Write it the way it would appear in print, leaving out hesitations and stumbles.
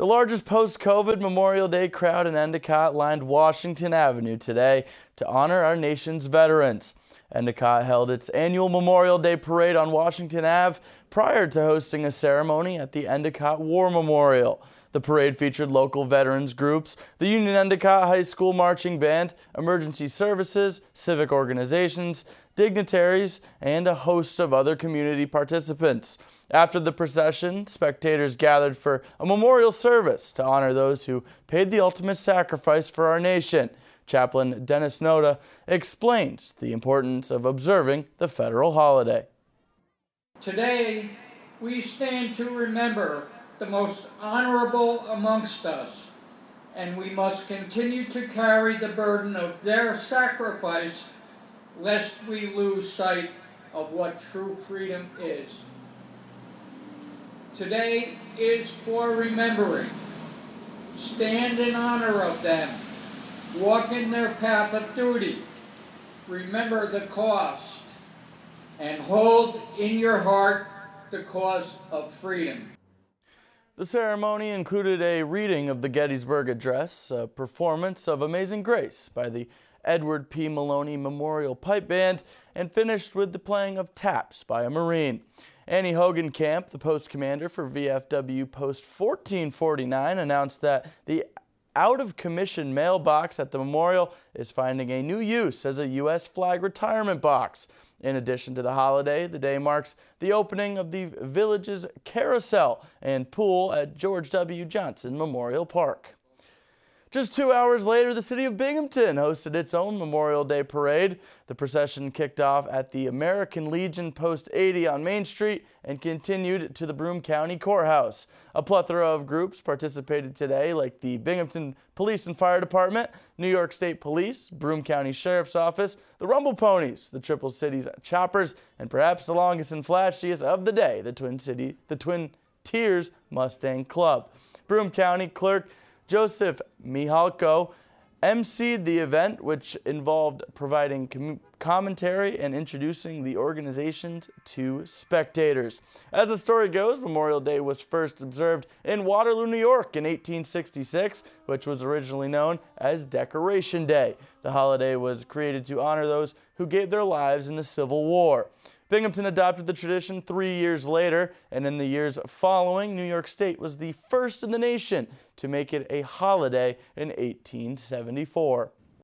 The largest post-COVID Memorial Day crowd in Endicott lined Washington Avenue today to honor our nation's veterans. Endicott held its annual Memorial Day parade on Washington Ave prior to hosting a ceremony at the Endicott War Memorial. The parade featured local veterans groups, the Union Endicott High School Marching Band, emergency services, civic organizations, dignitaries, and a host of other community participants. After the procession, spectators gathered for a memorial service to honor those who paid the ultimate sacrifice for our nation. Chaplain Dennis Noda explains the importance of observing the federal holiday. Today, we stand to remember the most honorable amongst us, and we must continue to carry the burden of their sacrifice lest we lose sight of what true freedom is. Today is for remembering. Stand in honor of them. Walk in their path of duty. Remember the cost, and hold in your heart the cause of freedom. The ceremony included a reading of the Gettysburg Address, a performance of Amazing Grace by the Edward P. Maloney Memorial Pipe Band, and finished with the playing of Taps by a Marine. Annie Hogenkamp, the post commander for VFW Post 1449, announced that the out-of-commission mailbox at the memorial is finding a new use as a U.S. flag retirement box. In addition to the holiday, the day marks the opening of the village's carousel and pool at George W. Johnson Memorial Park. Just 2 hours later, the city of Binghamton hosted its own Memorial Day parade. The procession kicked off at the American Legion Post 80 on Main Street and continued to the Broome County Courthouse. A plethora of groups participated today, like the Binghamton Police and Fire Department, New York State Police, Broome County Sheriff's Office, the Rumble Ponies, the Triple Cities Choppers, and perhaps the longest and flashiest of the day, the Twin Tiers Mustang Club. Broome County Clerk Joseph Mihalko emceed the event, which involved providing commentary and introducing the organization to spectators. As the story goes, Memorial Day was first observed in Waterloo, New York in 1866, which was originally known as Decoration Day. The holiday was created to honor those who gave their lives in the Civil War. Binghamton adopted the tradition 3 years later, and in the years following, New York State was the first in the nation to make it a holiday in 1874.